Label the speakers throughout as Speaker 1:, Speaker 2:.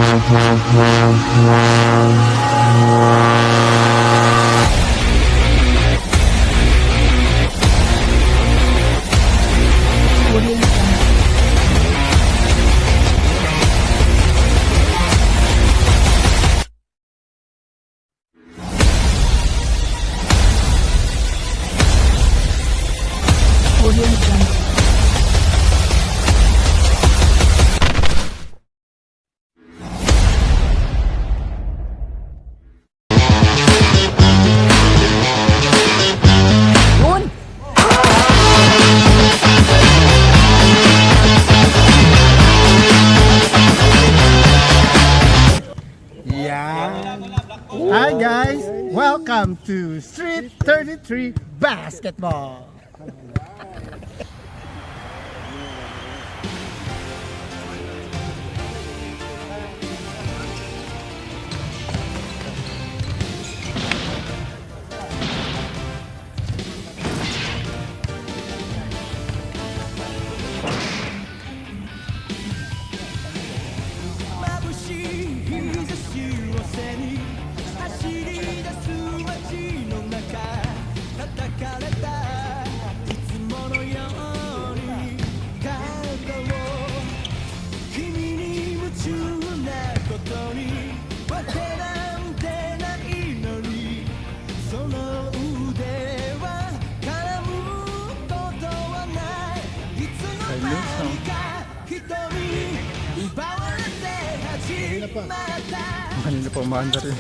Speaker 1: Hi guys, welcome to Street 33 Basketball. Kanina pa umaandar yun.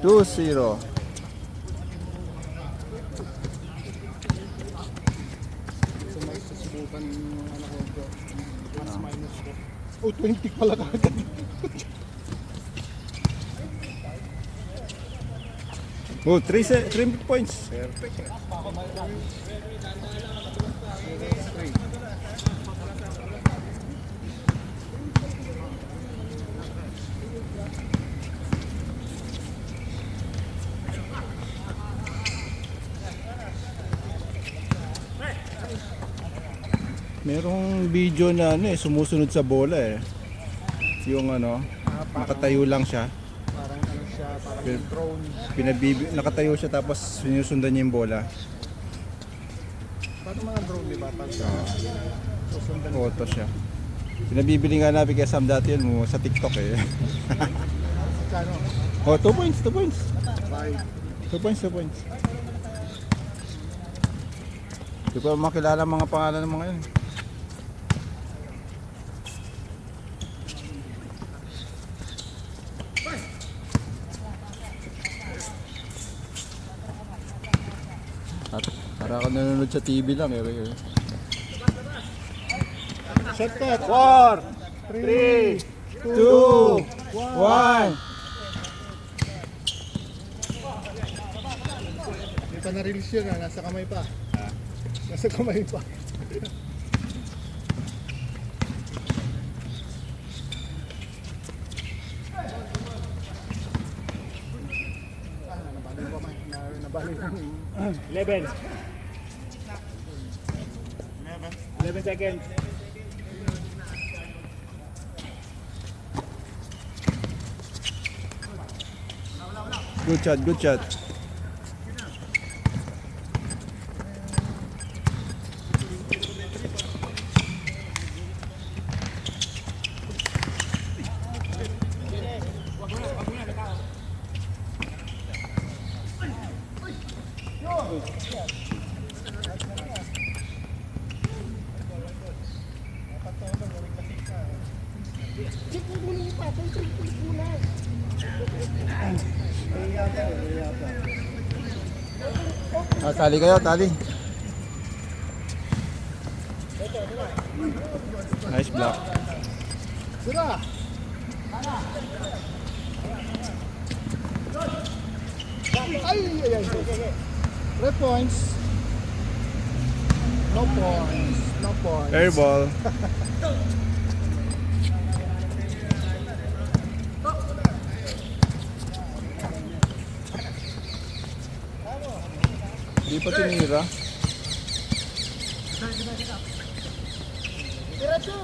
Speaker 1: 2-0. Susubukan yung anak ko. Minus 4. Oh, 20 pala kagad.
Speaker 2: Oh, 3 points.
Speaker 1: Perfect.
Speaker 2: Merong video na sumusunod sa bola Yung nakatayo lang siya.
Speaker 1: Parang siya, parang drone.
Speaker 2: Nakatayo siya tapos sinusundan niya yung bola.
Speaker 1: Parang mga drone, di ba? Pag susundan.
Speaker 2: Photo siya. Pinabibili nga namin kay Sam dati yun mo sa TikTok
Speaker 1: Kano?
Speaker 2: Oh, 2 points.
Speaker 1: 5.
Speaker 2: 2 points. Di pa makilala mga pangalan ng mga yun. Para ako nanonood sa TV lang
Speaker 1: Shot clock.
Speaker 2: 4, 3, 2, 1.
Speaker 1: Hindi pa na-release yun nasa kamay pa. Nasa kamay pa. Nabalik pa man.
Speaker 3: 11 seconds.
Speaker 2: Good shot. Tali kayo, tali. Nice block.
Speaker 1: Sira! Ay! 3 points. No points.
Speaker 2: Air ball. Di pa tinira.
Speaker 1: Diretso!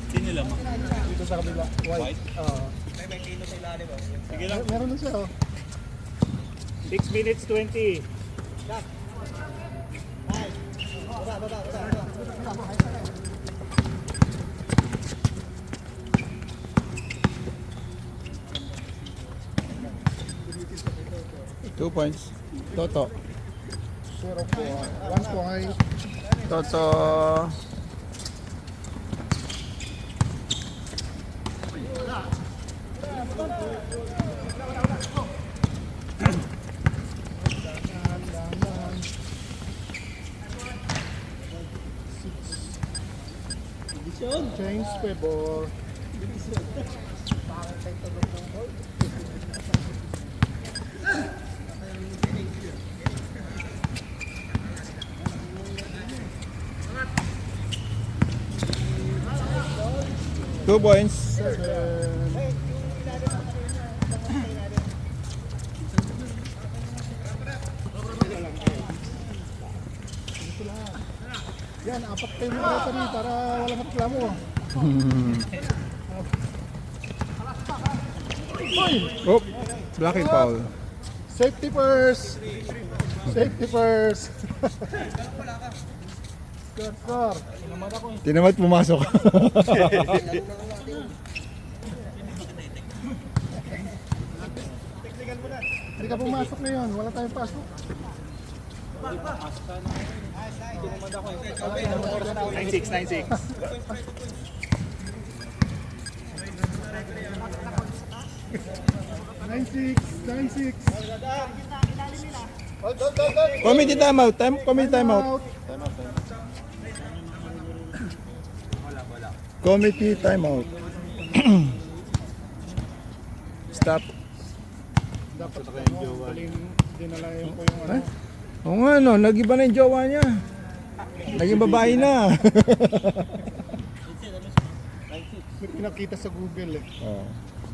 Speaker 3: Sino lang?
Speaker 1: Dito sa kabila. White. Oo.
Speaker 3: Sige lang.
Speaker 1: Meron na siya, oh.
Speaker 3: 6 minutes 20.
Speaker 2: Two points. Toto.
Speaker 1: 0 point. 1 point.
Speaker 2: Toto.
Speaker 1: Change favor.
Speaker 2: Two points.
Speaker 1: 7. Yan, apat kayo mga referee para walang reklamo.
Speaker 2: Oh, blocking foul.
Speaker 1: Safety first. Safety first. Score.
Speaker 2: Tinamad pumasok.
Speaker 1: Hindi ka pumasok ngayon. Wala tayong pasok.
Speaker 3: 9-6, 9-6.
Speaker 1: Nine six.
Speaker 2: Committee timeout. Committee timeout. Committee timeout. Stop.
Speaker 1: Dapat baling dinalayan ko yung ano.
Speaker 2: Oo nga no, nag-iba na yung jowa niya. Naging babae na.
Speaker 1: May pinakita sa Google eh.
Speaker 2: Oh.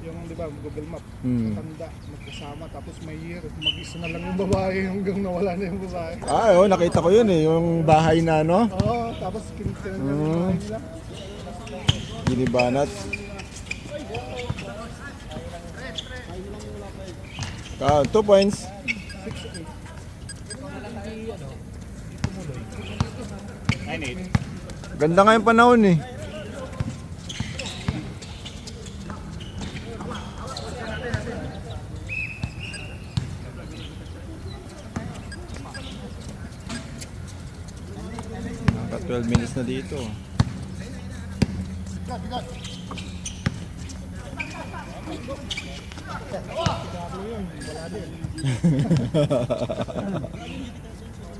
Speaker 1: Yung di ba, Google Map.
Speaker 2: Hmm.
Speaker 1: Matanda, magkasama, tapos may year. Mag-isa na lang yung babae hanggang nawala na yung babae.
Speaker 2: Ah, oh, nakita ko yun eh, yung bahay na no.
Speaker 1: Oo, tapos kinitiran niya yung babae nila.
Speaker 2: Ginibanat. Ah, 2 points.
Speaker 3: 9-8.
Speaker 2: Ganda nga yung panahon eh. Naka 12 minutes na dito.
Speaker 1: Bigat.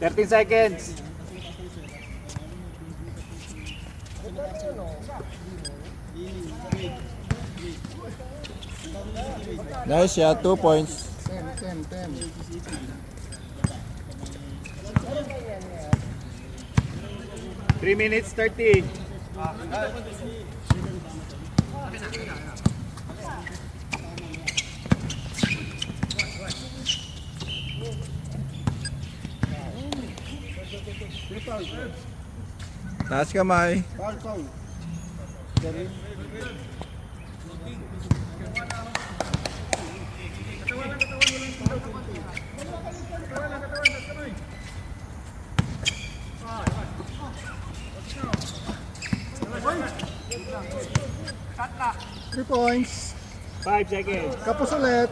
Speaker 3: 13 seconds.
Speaker 2: Nice shot, 2 points.
Speaker 1: 10.
Speaker 3: 3 minutes 30.
Speaker 2: Taas kamay.
Speaker 1: Foul. Three points.
Speaker 3: 5 seconds.
Speaker 1: Kapos ulit.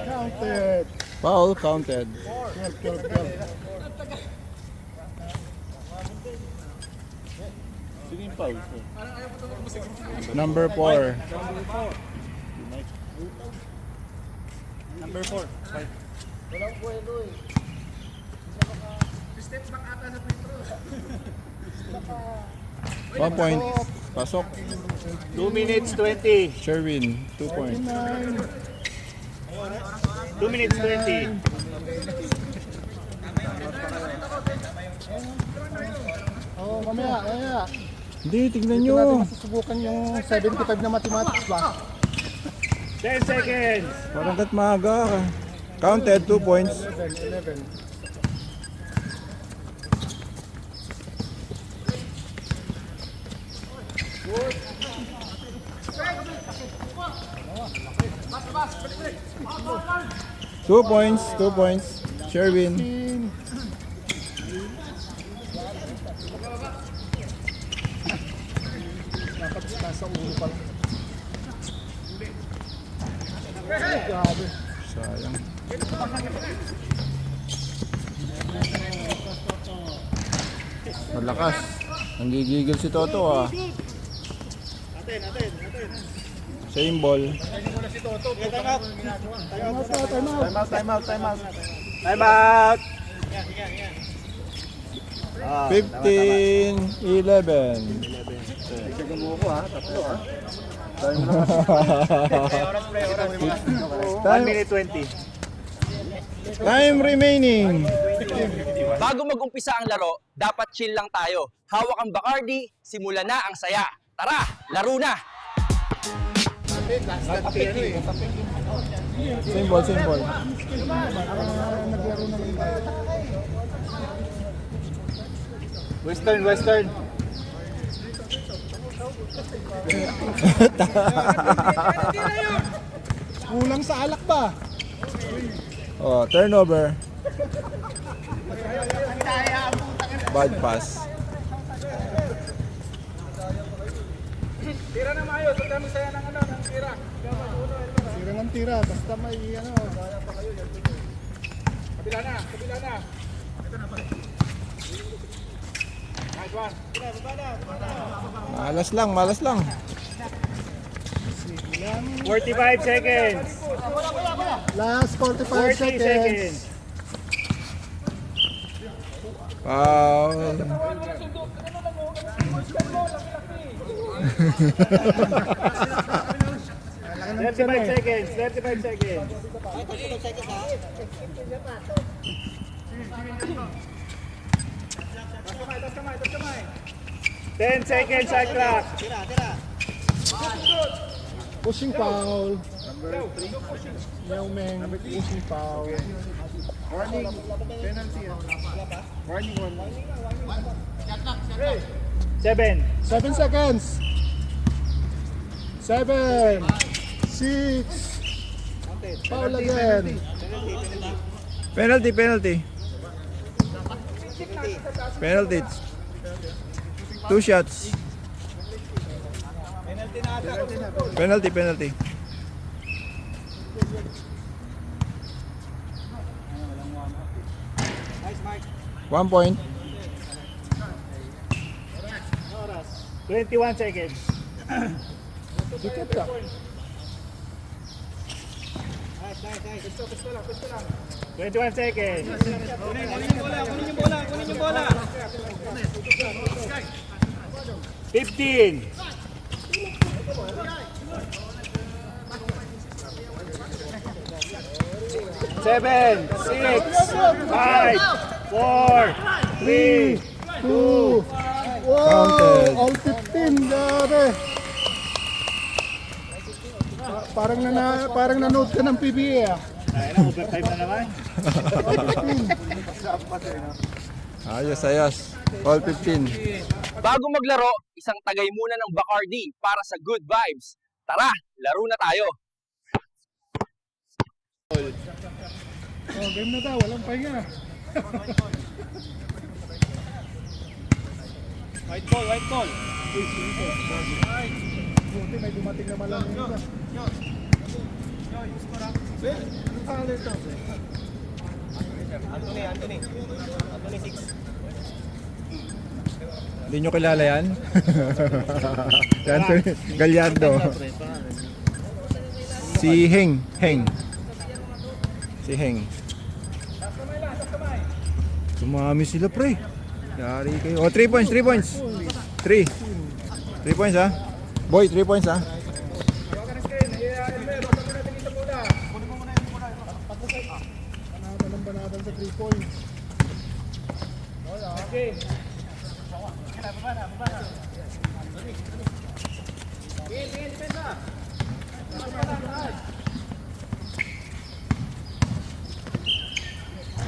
Speaker 1: Counted.
Speaker 2: Foul counted.
Speaker 1: 12.
Speaker 2: Number 4.
Speaker 3: Number 4.
Speaker 2: 1 point. Pasok.
Speaker 3: 2 minutes 20.
Speaker 2: Sherwin, 2 point.
Speaker 3: 2 minutes 20.
Speaker 1: Oh, mamaya.
Speaker 2: Hindi, tignan
Speaker 1: Hindi
Speaker 2: nyo.
Speaker 1: natin masusubukan yung 75 na mathematics ba?
Speaker 3: 10 seconds.
Speaker 2: Parang kat maaga ka. Counted, 2 points.
Speaker 1: 11.
Speaker 2: Two points, 2 points. Sherwin.
Speaker 1: Dapat nasa ulo pa lang. Ay, grabe.
Speaker 2: Sayang. Malakas. Nanggigigil si Toto ah. Same ball.
Speaker 3: Time out. Ah,
Speaker 2: 15, 11.
Speaker 3: mo ko ha, tatlo ha. 1 minute 20.
Speaker 2: Time remaining.
Speaker 4: Bago mag-umpisa ang laro, dapat chill lang tayo. Hawak ang Bacardi, simula na ang saya. Tara, laro na!
Speaker 2: Same ball, same ball.
Speaker 3: Western.
Speaker 1: Kulang sa alak ba?
Speaker 2: Oh, turnover. Bad pass.
Speaker 1: Tira ng tira, basta may ano.
Speaker 3: Kabila na.
Speaker 2: Malas lang.
Speaker 3: 45 seconds.
Speaker 1: Last 45
Speaker 3: 40
Speaker 1: seconds.
Speaker 3: seconds.
Speaker 2: Foul.
Speaker 3: Thirty-five seconds. 10 seconds, shot clock.
Speaker 1: Pushing foul. Yao Meng, pushing foul.
Speaker 3: Warning, penalty. Warning 7.
Speaker 1: 7 seconds. 7, 6. Foul again.
Speaker 2: Penalty. Penalty. 2 shots. Penalty. 1 point.
Speaker 3: 21 seconds.
Speaker 1: Dikit ka.
Speaker 3: 21 seconds. 15. 7, 6, 5, 4, 3,
Speaker 1: 2. Wow!
Speaker 2: Counted.
Speaker 1: All 15, grabe. Parang nanood ka ng PBA ah.
Speaker 3: Ay na, overtime na naman.
Speaker 2: Ayos. All 15.
Speaker 4: Bago maglaro, isang tagay muna ng Bacardi para sa good vibes. Tara, laro na tayo!
Speaker 1: Oh, game na daw, walang pahinga.
Speaker 3: White ball.
Speaker 1: Buti may dumating na malamig ka.
Speaker 3: Anthony 6.
Speaker 2: Hindi nyo kilala yan? Anthony Gallardo. Si Heng. Si Heng. Sumami sila pre. Yari kayo. Oh, 3 points. 3. 3 points ha. Boy, 3 points ha.
Speaker 1: Banatan sa 3 points.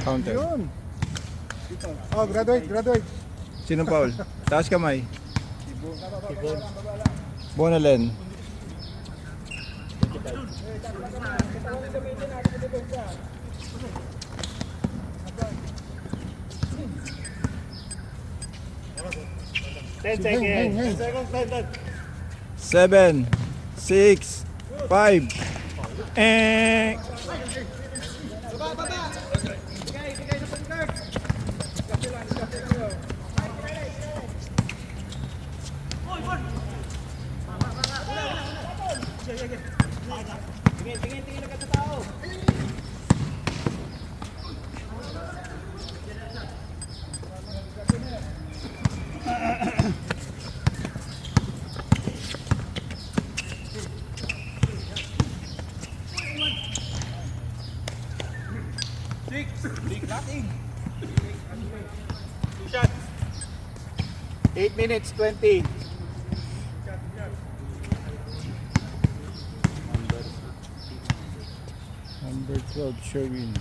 Speaker 2: Counter.
Speaker 1: Yun. Oh, graduate.
Speaker 2: Sinong foul? Taas kamay. Bonalen.
Speaker 3: Ten
Speaker 1: Hang, hang,
Speaker 3: seconds.
Speaker 1: hang.
Speaker 2: 7, 6, 5. Eh.
Speaker 3: Shot. 8 minutes 20.
Speaker 2: Number 12, Sherwin.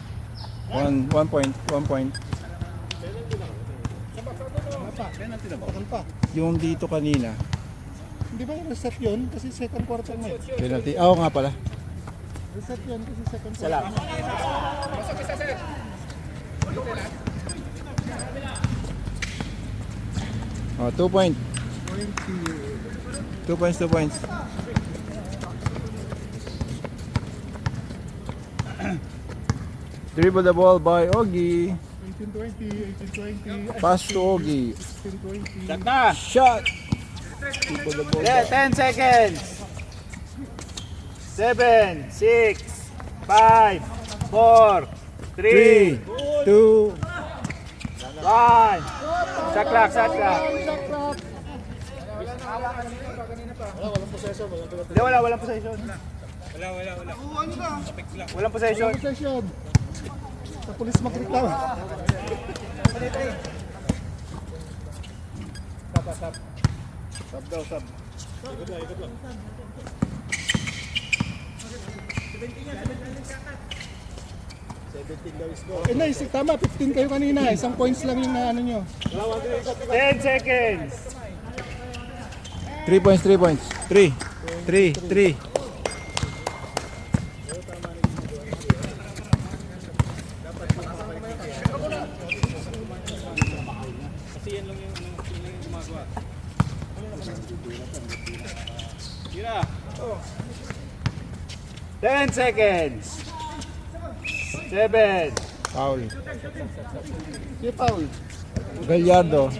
Speaker 2: 1 point, 1 point.
Speaker 1: Tagal pa.
Speaker 2: Yung dito kanina.
Speaker 1: Hindi ba reset yun? Kasi second quarter na eh.
Speaker 2: Penalty. Oo nga pala.
Speaker 1: Reset yun kasi second quarter.
Speaker 3: Salam.
Speaker 2: Oh, 2 point. 2 points, 2 points. Dribble the ball by Ogie.
Speaker 1: 18-20.
Speaker 2: Pass to Ogie.
Speaker 1: 16-20.
Speaker 3: Shot na.
Speaker 2: Shot! Dribble the ball
Speaker 3: Yeah,
Speaker 2: back.
Speaker 3: 10 seconds. 7, 6, 5, 4, 3,
Speaker 2: 3, 2,
Speaker 3: 1. Shot clock, shot clock. Hindi, walang possession. Walang possession.
Speaker 1: Possession. Sa pulis magreklamo.
Speaker 3: Sub daw, sub.
Speaker 1: Eh nice, tama, 15 kayo kanina. Isang points lang yung na ano nyo.
Speaker 3: 10 seconds.
Speaker 2: 3 points, 3 points. 3, 3, 3.
Speaker 3: Tira. 10 seconds. 7,
Speaker 2: Foul.
Speaker 1: Si Paul.
Speaker 2: Gallardo.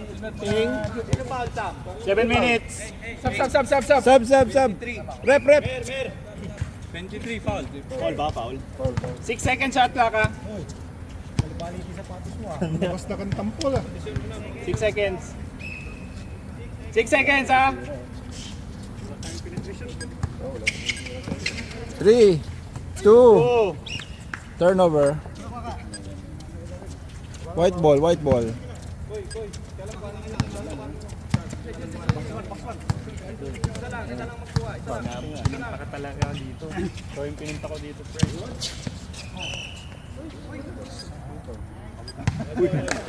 Speaker 3: 7 minutes.
Speaker 2: Sub. Rep.
Speaker 3: 23 foul. Foul ba? Foul? 6 seconds shot clock ha.
Speaker 1: Bukas na kang tampol ah.
Speaker 3: 6 seconds. 6 seconds ha.
Speaker 2: 3, 2,
Speaker 3: 2.
Speaker 2: turnover. White ball.
Speaker 3: Pinimpa talaga dito. So yung pinimpa ko dito, pre.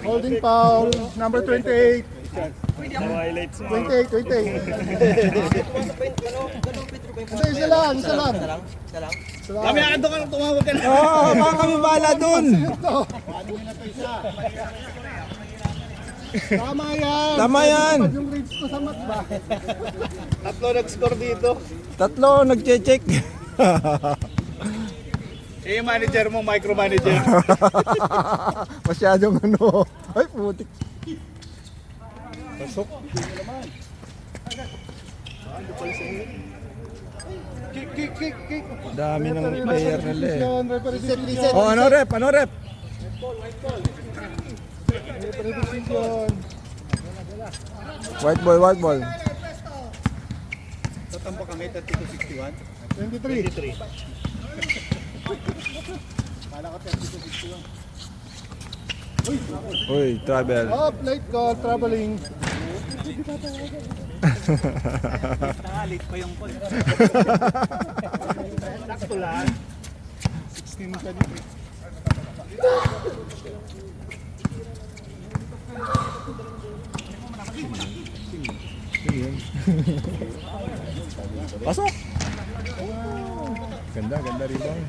Speaker 1: Holding foul, number 28.
Speaker 3: Sa highlights mo.
Speaker 1: 28. Hindi, isa lang.
Speaker 3: Kami nakando ka nung tumawag ka na.
Speaker 2: Oo, baka kami bahala dun.
Speaker 1: Tama yan.
Speaker 2: Tama yan.
Speaker 1: Pag yung grades ko sa math ba?
Speaker 3: Tatlo nag-score dito.
Speaker 2: 3 nagche-check.
Speaker 3: Eh, yung manager mo, micromanager.
Speaker 2: Masyadong ano. Ay, putik. Pasok.
Speaker 1: Kick.
Speaker 2: Dami ng player nila eh.
Speaker 1: Referee decision.
Speaker 2: Oh, ano rep?
Speaker 1: Referee decision.
Speaker 2: White ball.
Speaker 3: Tatambo kami, 32-61.
Speaker 1: 23.
Speaker 3: 23.
Speaker 1: Kala ko 32-61.
Speaker 2: Uy, travel.
Speaker 1: Up, late call, traveling.
Speaker 3: Late pa yung call. Sakto lang.
Speaker 1: 16-23.
Speaker 2: Pasok! Ganda, ganda rebound.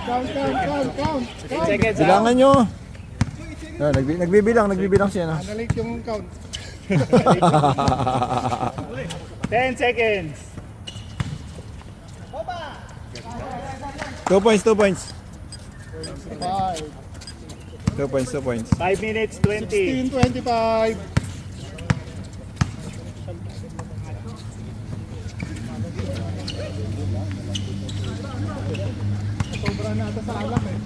Speaker 1: Count.
Speaker 3: 10 seconds.
Speaker 2: Bilangan nyo. Ah, nagbibilang siya. No?
Speaker 1: Analate yung count.
Speaker 3: 10 seconds.
Speaker 2: 2 points, 2 points.
Speaker 1: 5.
Speaker 2: 2 points, 2 points.
Speaker 3: 5 minutes, 20.
Speaker 1: 16-25. Sobra na ata sa alam eh.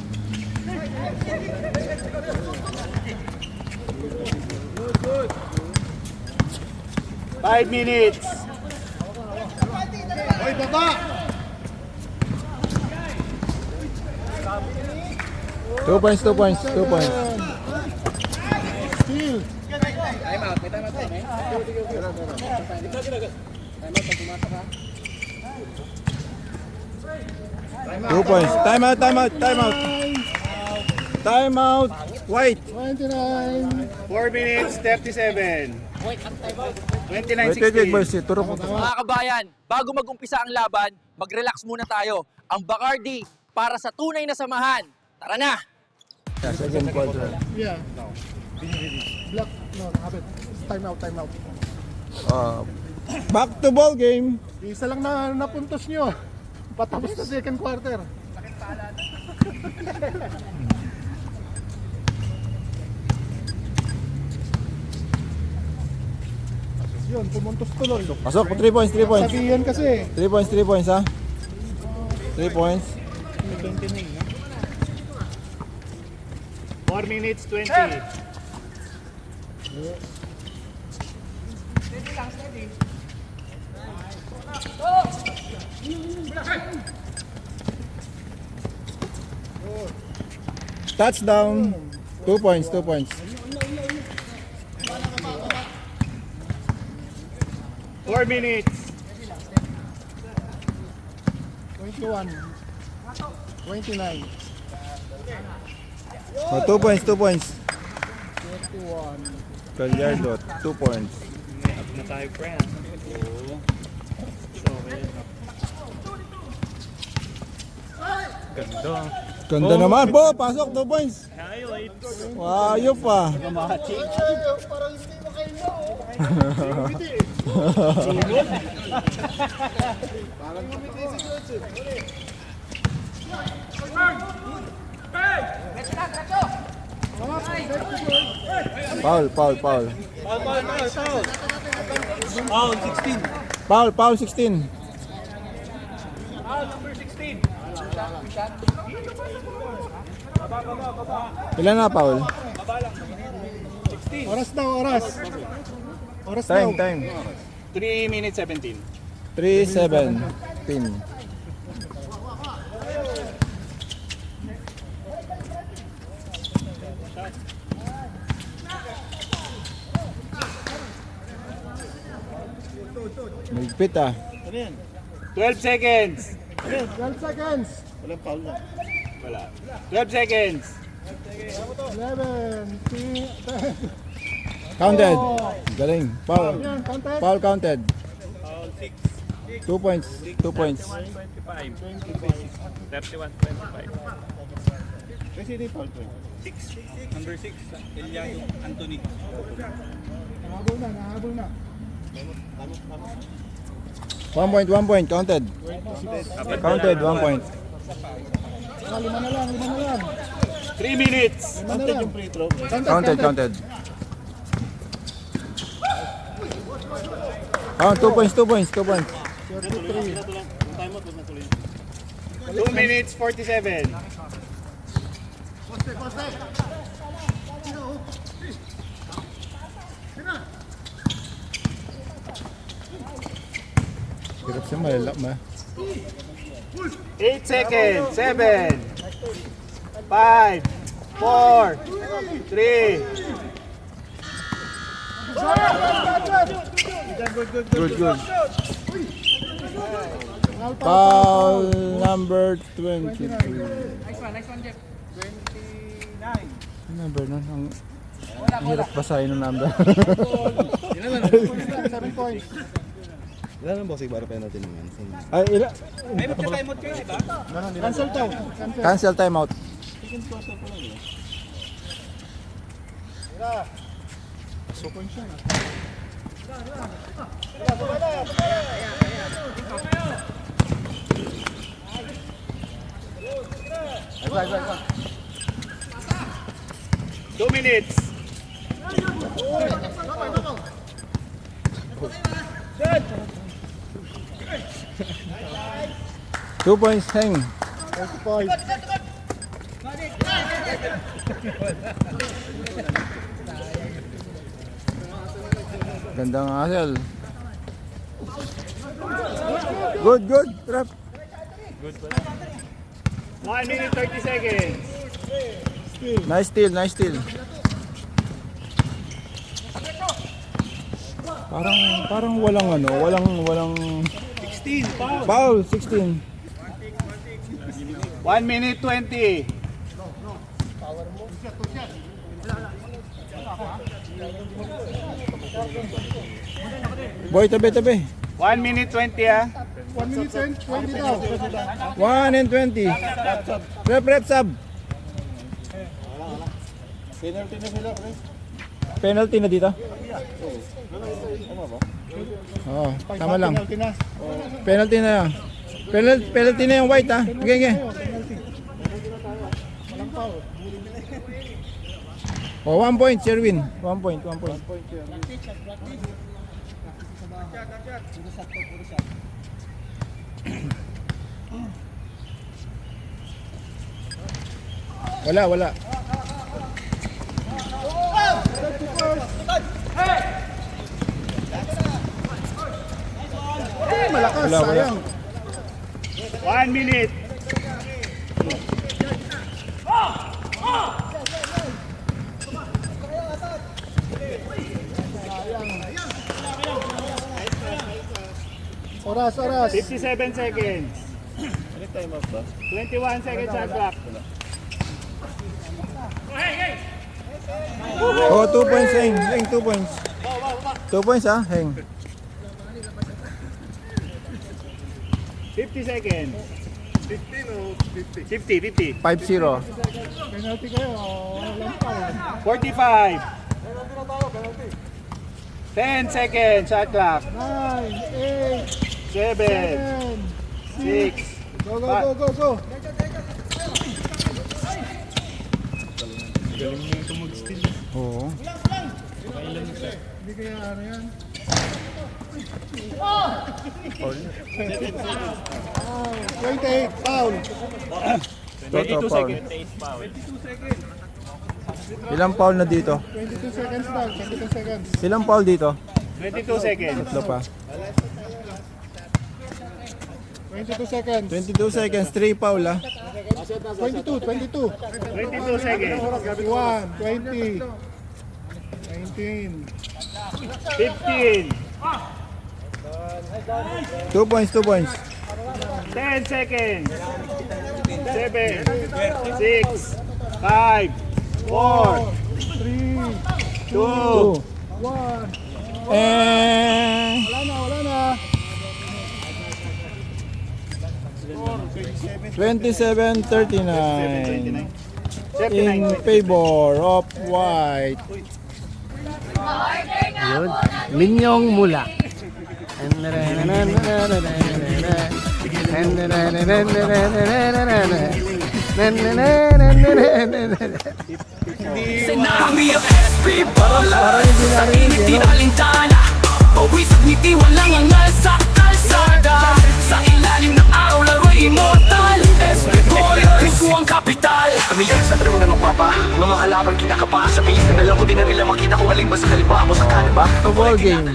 Speaker 3: Five minutes.
Speaker 1: Hoy, baba!
Speaker 2: 2 points, 2 points, 2 points.
Speaker 1: Steal.
Speaker 2: 2 points. Time out, time out, time out. Time out. White.
Speaker 1: 29.
Speaker 3: 4 minutes, 37. 29,
Speaker 2: Wait,
Speaker 3: 16.
Speaker 2: boys. Turo ko.
Speaker 4: Mga kabayan, bago mag-umpisa ang laban, mag-relax muna tayo. Ang Bacardi para sa tunay na samahan. Tara na!
Speaker 2: Second quarter.
Speaker 1: Yeah. Block. No, habit. Time out.
Speaker 2: Back to ball game.
Speaker 1: Isa lang na napuntos nyo. Patapos sa second quarter. Yun, pumuntos tuloy.
Speaker 2: Pasok, 3 points, 3 points.
Speaker 1: Sabihan kasi.
Speaker 2: 3 points, 3 points, ha? 3 points.
Speaker 3: 4 minutes, 20.
Speaker 2: Touchdown. 2 points, 2 points.
Speaker 3: 4 minutes.
Speaker 1: 21. 29.
Speaker 2: 2 points, 2 points.
Speaker 1: 31.
Speaker 2: Gallardo, 2 points.
Speaker 3: Na tayo, friend. Ganda.
Speaker 2: Ganda naman po, pasok 2 points.
Speaker 3: Highlights.
Speaker 2: Ayop pa.
Speaker 1: Parang hindi makaino. Parang ngumiti si Joseph.
Speaker 2: Foul. Foul 16.
Speaker 3: Number 16.
Speaker 2: Ilan na foul?
Speaker 1: Oras daw, oras. Oras daw.
Speaker 2: Time.
Speaker 3: 3 minutes, 17.
Speaker 2: 3-17. Nagpit ah.
Speaker 3: 12 seconds.
Speaker 1: 12 seconds.
Speaker 3: Wala. 12 seconds.
Speaker 1: 11, 10.
Speaker 2: Counted. Galing. Foul.
Speaker 1: Yan, counted.
Speaker 2: Foul counted. 2 points. 2 points.
Speaker 3: 25. 31, 25. Kasi hindi foul ko. 6. Number 6. Eliayo Anthony.
Speaker 1: Nahabol na.
Speaker 2: 1 point. Counted. Counted, 1 point.
Speaker 1: Lima na lang.
Speaker 3: 3 minutes.
Speaker 1: Lima na lang.
Speaker 2: Counted. 2 points.
Speaker 1: 33.
Speaker 3: 2 minutes, 47.
Speaker 2: Kasi malalak ma.
Speaker 3: 8 seconds. 7, 5, 4, 3.
Speaker 2: Good, good. Foul number 22.
Speaker 4: Nice one, Jeff.
Speaker 2: Ano number nun? Ang hirap basahin ng number.
Speaker 1: 7 points.
Speaker 5: Ilan ang bossing para penalty naman?
Speaker 2: Ay,
Speaker 3: May magka-timeout kayo, di ba?
Speaker 1: Cancel daw.
Speaker 2: cancel timeout.
Speaker 3: Two minutes.
Speaker 2: Two points, hang.
Speaker 1: 45.
Speaker 2: Gandang asel. Good, good. Trap.
Speaker 3: 1 minute 30 seconds.
Speaker 2: Nice steal, nice steal. Parang walang ano, walang
Speaker 3: 16, foul.
Speaker 2: foul, 16.
Speaker 3: 1 minute 20.
Speaker 2: Boy, tabi.
Speaker 3: 1 minute 20 ah.
Speaker 1: 1 minute 20 daw.
Speaker 2: 1 and 20. Rep, sub.
Speaker 5: Penalty na sila, pre.
Speaker 2: Penalty na dito? Oo, tama lang.
Speaker 1: Penalty na.
Speaker 2: Penalty na yan. Penalty na yung white ha. Okay.
Speaker 1: Walang foul.
Speaker 2: Oh, 1 point, Sherwin. 1 point. Wala.
Speaker 1: Malakas,
Speaker 2: Wala.
Speaker 1: sayang.
Speaker 3: 1 minute.
Speaker 1: Oras.
Speaker 3: 57 seconds.
Speaker 5: Ano time out ba?
Speaker 3: 21 seconds shot clock.
Speaker 2: Oh, 2 points, hang. Hang, 2 points. 2 points ha, hang.
Speaker 3: 50 seconds.
Speaker 5: 15 o 50?
Speaker 3: 50.
Speaker 2: 5-0.
Speaker 1: Penalty kayo. Walang foul.
Speaker 3: 45. 10 seconds shot clock.
Speaker 1: 9, 8,
Speaker 3: 7,
Speaker 1: 7.
Speaker 3: 6.
Speaker 1: Go.
Speaker 2: Oo.
Speaker 1: Hindi kaya ano yan. 28, foul.
Speaker 3: 22
Speaker 2: foul.
Speaker 3: seconds.
Speaker 2: Ilang foul na dito?
Speaker 1: 22 seconds daw. 22 seconds.
Speaker 2: Ilang foul dito?
Speaker 3: 22 seconds.
Speaker 2: Tatlo pa.
Speaker 1: 22 seconds.
Speaker 2: 22 seconds, 3 foul ha.
Speaker 1: 22.
Speaker 3: 22 seconds.
Speaker 1: 21, 20, 19.
Speaker 3: 15.
Speaker 2: 2 points.
Speaker 3: 10 seconds. 7, 6, 5, 4,
Speaker 1: 3,
Speaker 3: 2,
Speaker 1: 1.
Speaker 2: Eh,
Speaker 1: Wala na.
Speaker 2: 27-39 in
Speaker 3: 39.
Speaker 2: favor of white.
Speaker 6: Yun. Minyong Mula.
Speaker 7: Tsunami of SP baller Sa init di alintana Pawis at ngiti walang angal sa kalsada Sa ilalim ng araw laro'y immortal SP baller Puso ang kapital Pamilya sa tarong ng magpapa Mga mga laban kinakapa Sa bihis na lang ko din na nila makita kung alin ba sa kaliba ako sa kanaba
Speaker 2: Ball game.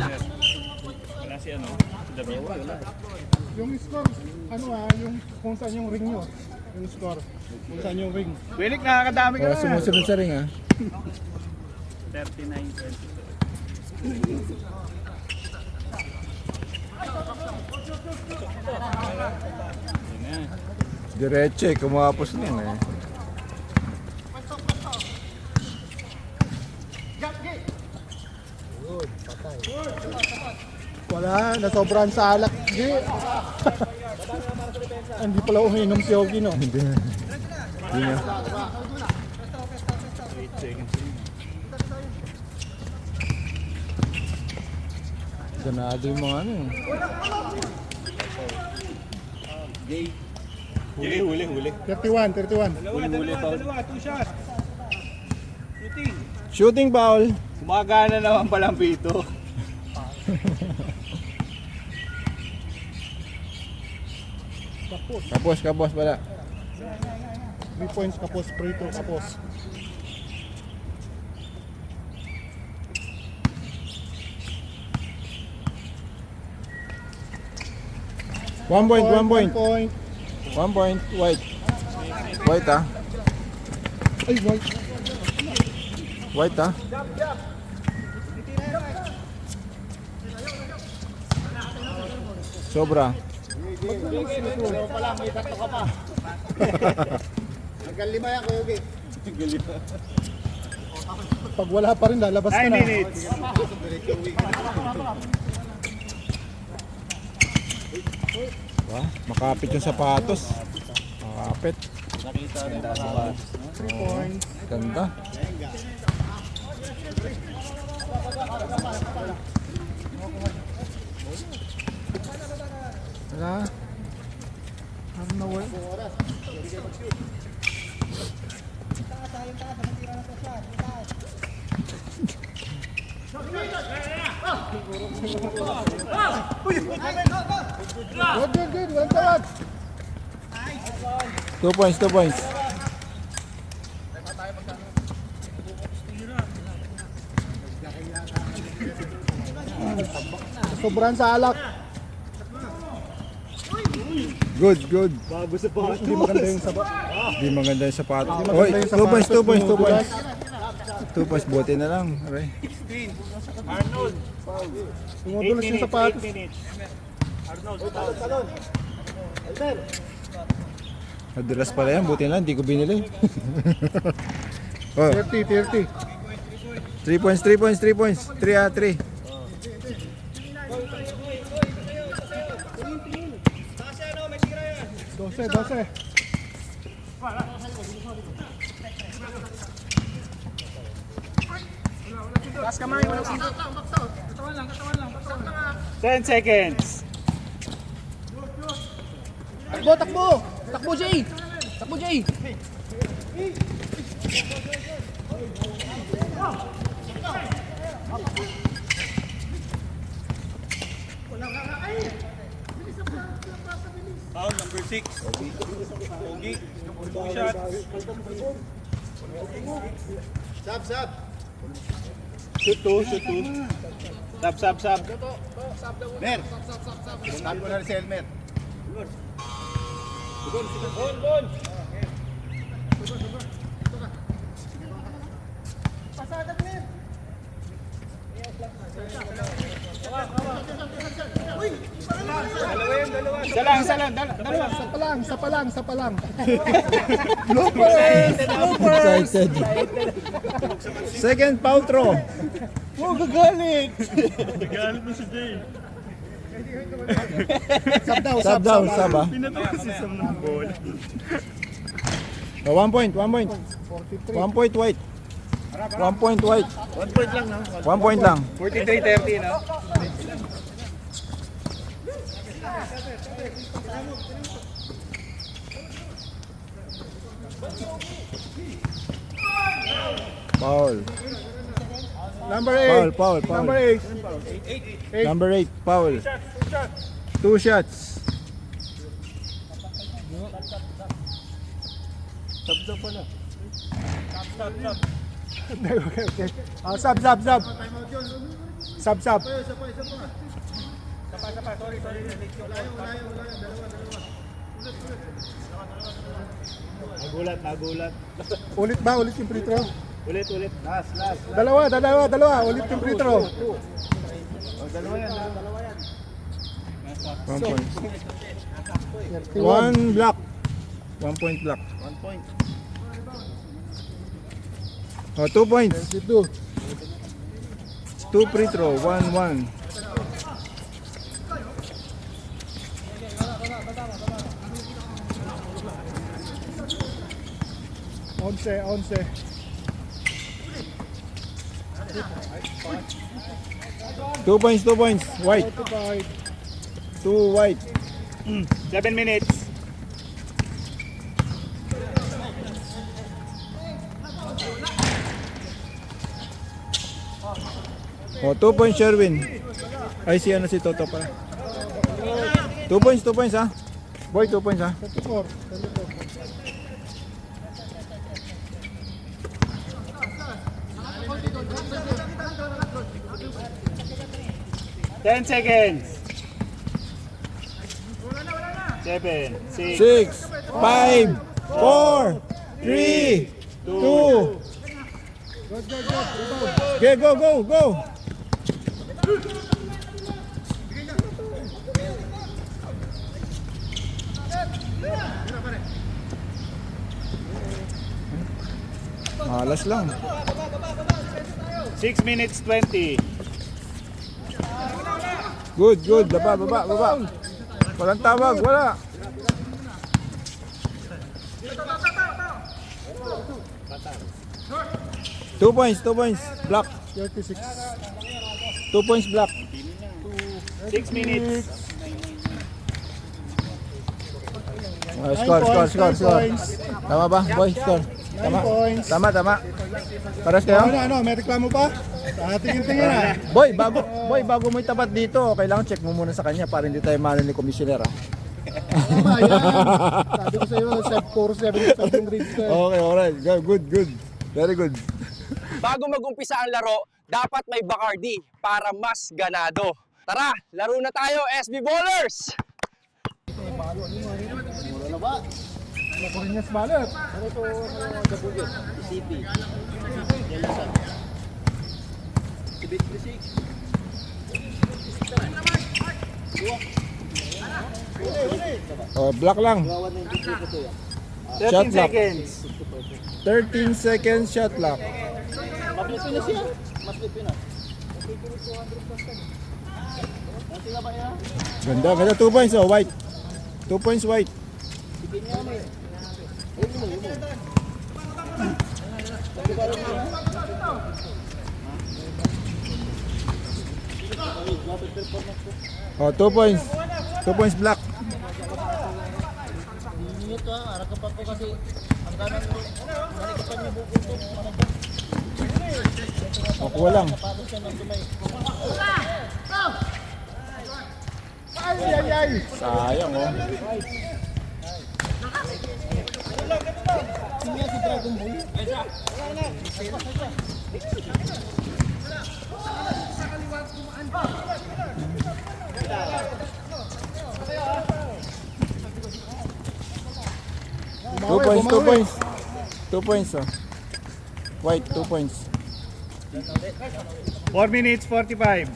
Speaker 1: Yung score, yung kung saan yung ring nyo. Yung score, kung saan yung ring.
Speaker 3: Wilik, nakakadami ka
Speaker 2: Oh,
Speaker 3: na.
Speaker 2: sumusunod sa ring, ha?
Speaker 3: 39-22.
Speaker 2: Diretso eh, kumapos na yun eh.
Speaker 1: Wala, nasobrahan sa alak. Hindi. Hindi pala umiinom si Yogi, no?
Speaker 2: Hindi na. Hindi na. Ganado yung mga ano eh.
Speaker 3: Huli.
Speaker 1: 31.
Speaker 3: Dalawa, 2 shots. Shooting.
Speaker 2: Shooting foul.
Speaker 3: Gumagana naman palang pito.
Speaker 2: Kapos pala.
Speaker 1: 3 points kapos, prito kapos.
Speaker 2: One point.
Speaker 1: 1 point.
Speaker 2: 1 point, white. White, ha?
Speaker 1: Ay, white.
Speaker 2: White, ha? Sobra.
Speaker 5: Hanggang 5 yan, Kuya Yogi.
Speaker 1: Pag wala pa rin, lalabas ka
Speaker 3: 9
Speaker 1: na.
Speaker 3: minutes.
Speaker 2: Makapit yung sapatos. Makapit.
Speaker 1: 3 points.
Speaker 2: Ganda. Wala.
Speaker 1: Ano na wala? Good. Walang tawad.
Speaker 2: 2 points, 2 points.
Speaker 1: Sobrahan sa alak.
Speaker 2: Good.
Speaker 1: Hindi maganda yung saba.
Speaker 2: Di maganda yung sapatos.
Speaker 1: Hindi
Speaker 2: Oy,
Speaker 1: maganda yung
Speaker 2: 2 points, 2 points, 2
Speaker 1: Magugulas.
Speaker 2: points. 2 points, buti na lang. Aray.
Speaker 1: Tumutulas yung sapatos.
Speaker 2: Nadulas pala yan, buti na lang, hindi ko binili. Oh,
Speaker 1: 30.
Speaker 2: 3 points, 3 points, 3 points. 3.
Speaker 1: 12.
Speaker 3: Last kamay. 10 seconds.
Speaker 4: Takbo, Jay! Takbo, Jay!
Speaker 3: Foul number 6. Pogi. 2 shots.
Speaker 5: Sab.
Speaker 3: Shoot 2. Sab.
Speaker 5: Mer. Sab mo na rin si Elmer.
Speaker 3: Isa lang. Dalawa.
Speaker 1: Sa palang.
Speaker 2: Excited. Second foul throw.
Speaker 3: Oh, gagalit.
Speaker 1: Sab daw.
Speaker 2: Sab, ha?
Speaker 3: Pinatok si Sam ng bola.
Speaker 2: Oh, 1 point, 1 point.
Speaker 1: 43.
Speaker 2: 1 point white. 1 point white.
Speaker 5: 1 point lang, no?
Speaker 2: 1 point lang.
Speaker 3: 43-30, no?
Speaker 2: Foul.
Speaker 1: Number 8.
Speaker 2: Foul.
Speaker 1: Number 8.
Speaker 2: Number 8, foul. 2 shots.
Speaker 1: Okay. Sab.
Speaker 3: Nagulat.
Speaker 1: Ulit ba? Ulit yung free throw?
Speaker 3: Ulit.
Speaker 5: Last.
Speaker 1: Dalawa. Ulit yung free throw.
Speaker 5: Dalawa yan.
Speaker 2: 1 point.
Speaker 1: 31.
Speaker 2: 1 block. 1 point block.
Speaker 5: 1 point.
Speaker 2: Oh, 2 points.
Speaker 1: 22.
Speaker 2: 2 free throw. 1-1.
Speaker 1: Onse.
Speaker 2: 2 points. White.
Speaker 1: 45.
Speaker 2: 2 white.
Speaker 3: 7 minutes.
Speaker 2: Oh, 2 points Sherwin. Ay, si Toto pala. 2 points ha. Boy, 2 points ha.
Speaker 1: 34.
Speaker 3: 10 seconds. 7, 6,
Speaker 2: 6, 5, 4, 3, 2. Okay, go. Malas lang.
Speaker 3: 6 minutes 20.
Speaker 2: Good. Baba. Walang tawag, wala. Two points. Block.
Speaker 1: 36.
Speaker 2: 2 points block.
Speaker 3: 6 minutes.
Speaker 2: Score.
Speaker 1: 9 points.
Speaker 2: Tama ba, boy? Score.
Speaker 1: 9 points.
Speaker 2: Tama. Paras kayo?
Speaker 1: Ano, may reklamo pa? Tingin na.
Speaker 2: Boy, bago mo itapat dito, kailangan check mo muna sa kanya para hindi tayo mahal ni commissioner ha.
Speaker 1: Tama yan. Sabi ko sa'yo, 4-7 grades ka.
Speaker 2: Okay, alright. Good. Very good.
Speaker 4: Bago mag-umpisa ang laro, dapat may Bacardi para mas ganado. Tara, laro na tayo, SB Ballers!
Speaker 1: Corinthians Ballet.
Speaker 2: Oh, block lang.
Speaker 3: 13
Speaker 2: Shot clock.
Speaker 3: seconds.
Speaker 2: 13 seconds shot clock. Ganda. 2 points oh, white. 2 points white. Oh, 2 points. 2 points black. Oh, kuha lang.
Speaker 1: Ay.
Speaker 2: Sayang oh.
Speaker 1: Bumawi.
Speaker 2: 2 points oh. White, 2 points.
Speaker 3: 4 minutes 45.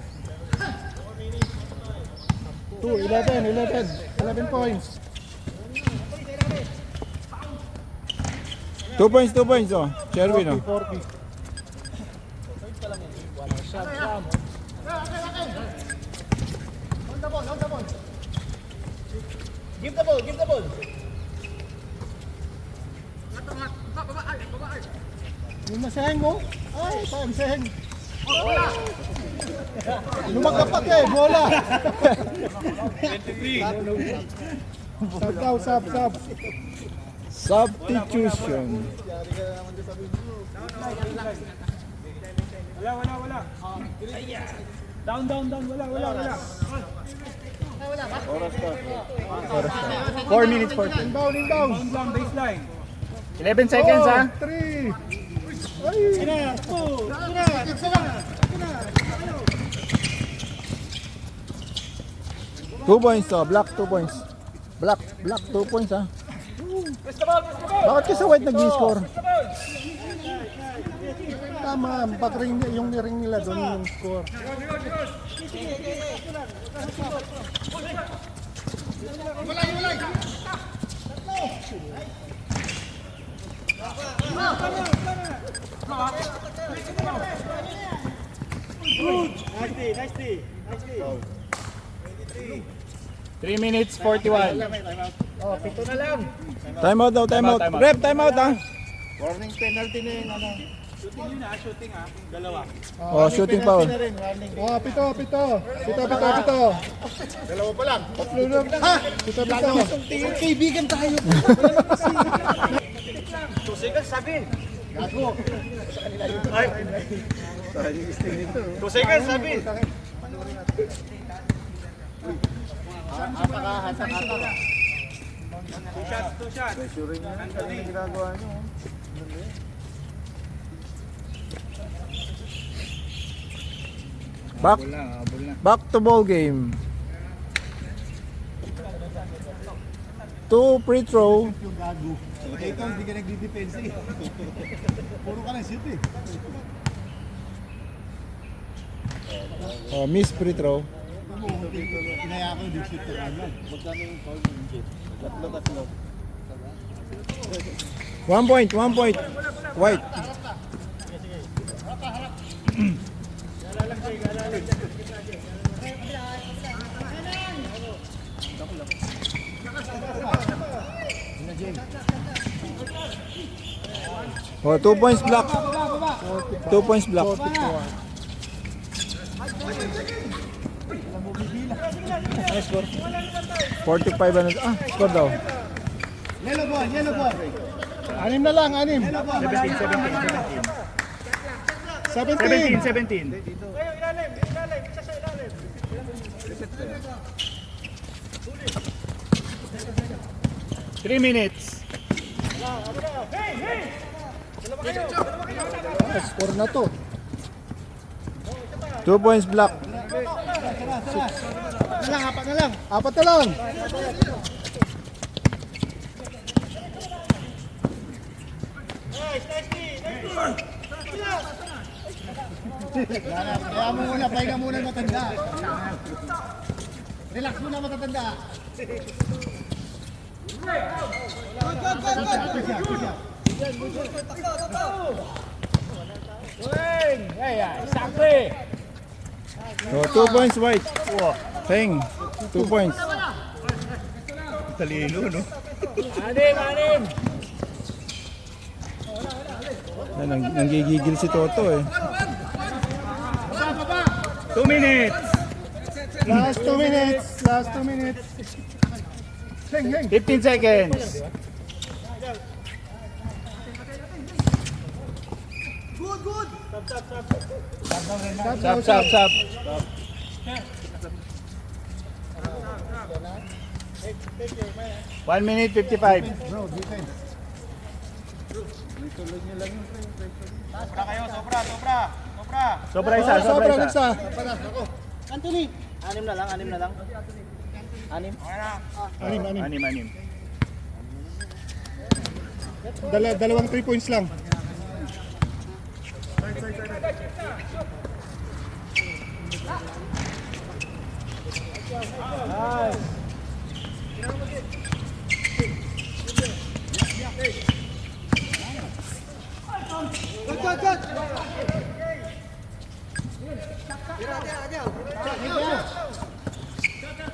Speaker 1: 11 points.
Speaker 2: 2 points oh. Sherwin oh.
Speaker 1: 40.
Speaker 5: Give the ball.
Speaker 1: Yung masaheng mo? Ay, saheng. Lumagapat bola. 23. Sub.
Speaker 2: Substitution.
Speaker 3: Wala. Down. Wala. 4 minutes 40.
Speaker 1: Inbound.
Speaker 3: Baseline. 11 seconds ha.
Speaker 1: 3. Ay.
Speaker 2: 2 points to. Black 2 points. Black 2 points ha. Bakit ka sa white nag-score?
Speaker 1: Tama, pag ring, yung ring nila doon yung score.
Speaker 3: Three minutes 41.
Speaker 2: Time out daw, time out. Rep, time out ha.
Speaker 5: Warning penalty na yun, ano.
Speaker 2: Oh, shooting foul.
Speaker 1: Oh, pito.
Speaker 5: Dalawa pa lang.
Speaker 1: Ha? Pito. Kaibigan tayo.
Speaker 2: Back to ball game. 2 free throw.
Speaker 5: Yung gago. Ikaw, hindi ka nagdi-defense eh. Puro ka lang shoot eh.
Speaker 2: Oh, miss free throw.
Speaker 5: Inaya ko yung shoot ka agad. Magkano yung foul mo yung Tatlo.
Speaker 2: 1 point, 1 point. White. Oh, 2 points black. 2 points black. 45 ano? Ah, score daw.
Speaker 5: Yellow ball.
Speaker 1: 6 na lang, 6. 17.
Speaker 3: 17. Three minutes.
Speaker 1: Score na to.
Speaker 2: 2 points black.
Speaker 1: Apat na lang.
Speaker 5: Kaya mo muna, pahinga muna matanda. Relax muna matatanda.
Speaker 2: Oh, 2 points white. Teng. 2 points.
Speaker 3: Talino, no?
Speaker 2: Nanggigigil si Toto eh.
Speaker 3: 2 minutes.
Speaker 1: Last 2 minutes. Heng.
Speaker 3: 15 seconds. Stop. 1 minute 55. Sobra isa.
Speaker 1: Anthony.
Speaker 3: 6 na lang.
Speaker 1: 6. Dalawang 3 points lang.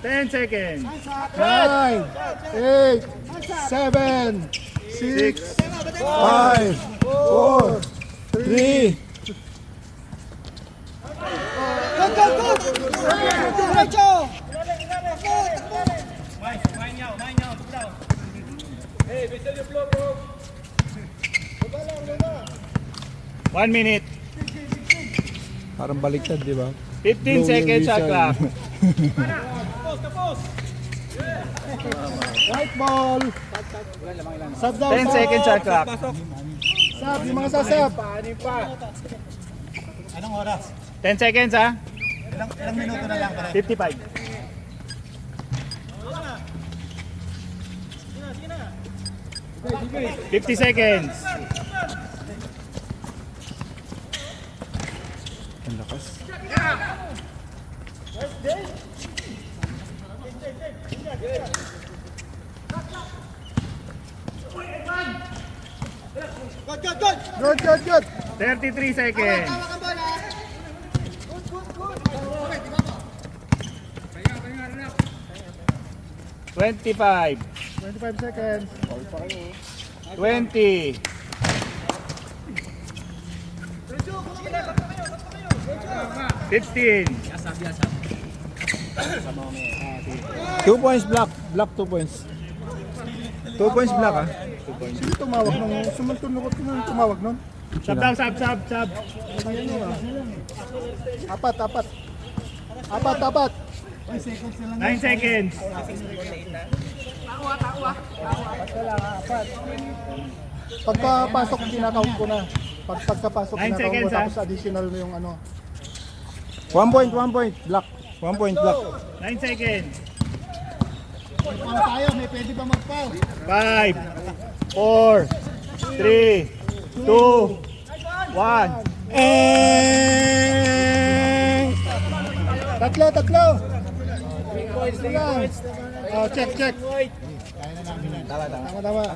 Speaker 3: Ten seconds.
Speaker 1: 9, 8, 7, 6,
Speaker 2: 5, 4, 3.
Speaker 3: One minute.
Speaker 2: Parang baliktad, di ba?
Speaker 3: 15 seconds shot clock.
Speaker 1: white ball. Sub daw.
Speaker 3: 10 seconds shot clock.
Speaker 1: Sub, yung mga sasab.
Speaker 5: Anong oras?
Speaker 3: 10 seconds ha?
Speaker 5: Ilang minuto na lang pare?
Speaker 3: 55. 50 seconds.
Speaker 2: Ang lakas.
Speaker 1: Good.
Speaker 3: 33 seconds. 25.
Speaker 1: 25 seconds.
Speaker 3: 20. 15.
Speaker 2: 2 points black. Black 2 points. 2 points black ah.
Speaker 1: Sino tumawag nung sumultunukot ko nung tumawag nun?
Speaker 3: Sab daw, sab.
Speaker 1: Apat.
Speaker 3: 9 seconds.
Speaker 1: Pagkapasok kinakount ko na. Pagkapasok
Speaker 3: 9
Speaker 1: kinakount ko
Speaker 3: seconds,
Speaker 1: tapos additional mo yung ano.
Speaker 2: 1 point black. 1 point black.
Speaker 3: 9 seconds.
Speaker 1: Paano tayo? May pwede ba mag-foul?
Speaker 3: 5, 4, 3, 2, 1.
Speaker 1: Tatlo. 3 points lang. Oh, check. Tama.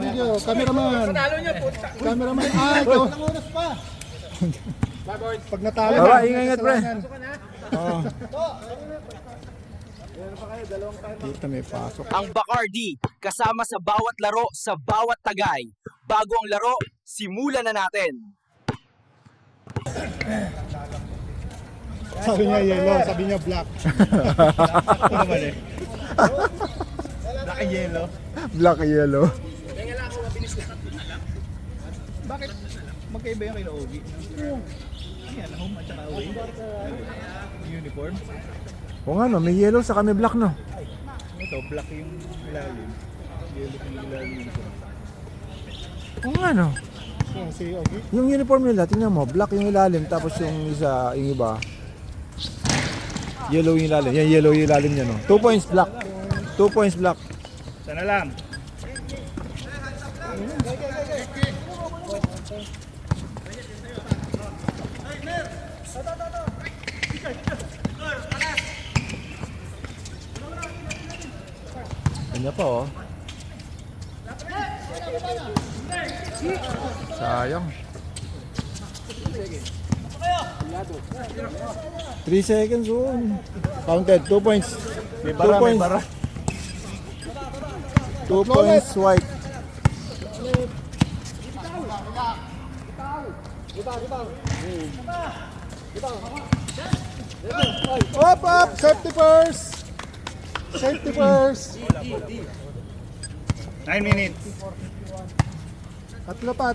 Speaker 1: Video, cameraman. Ay, ito. Pag natalo
Speaker 2: Baba,
Speaker 1: na,
Speaker 2: ingat pre.
Speaker 1: kasalanan.
Speaker 2: Oo. Dito may pasok.
Speaker 4: Ang Bacardi, kasama sa bawat laro, sa bawat tagay. Bago ang laro, simulan na natin.
Speaker 1: Sabi niya yellow, sabi niya black.
Speaker 2: Black yellow.
Speaker 3: Magkaiba yung kila Ogie. Ayan, home at saka away. Uniform.
Speaker 2: O nga no, may yellow sa kami black no.
Speaker 3: Ito, black yung ilalim. Yellow yung ilalim.
Speaker 2: O nga no.
Speaker 1: Si Ogie.
Speaker 2: Yung uniform nila, tingnan mo, black yung ilalim tapos yung isa, yung iba yellow yung ilalim. Yan yellow yung ilalim niya no. 2 points black. 2 points black.
Speaker 3: Sana lang.
Speaker 2: Kanya pa oh. Sayang. 3 seconds oh. Counted, 2 points. 2 points. 2 points white.
Speaker 1: Up! Safety first!
Speaker 3: 9 minutes.
Speaker 1: Tatlo pa.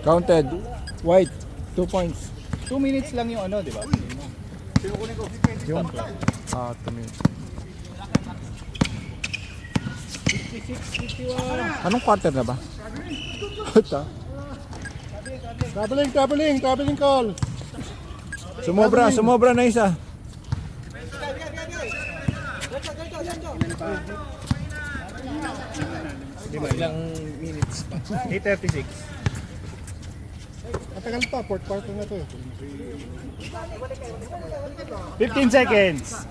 Speaker 2: Counted, white, 2 points.
Speaker 3: 2 minutes lang yung ano, di ba?
Speaker 2: Yung 2 minutes. Anong quarter na ba? Puta.
Speaker 1: Traveling call.
Speaker 2: Sumobra na isa.
Speaker 3: Ilang minutes pa? 8:36.
Speaker 1: Matagal pa, fourth quarter na to eh.
Speaker 3: 15 seconds.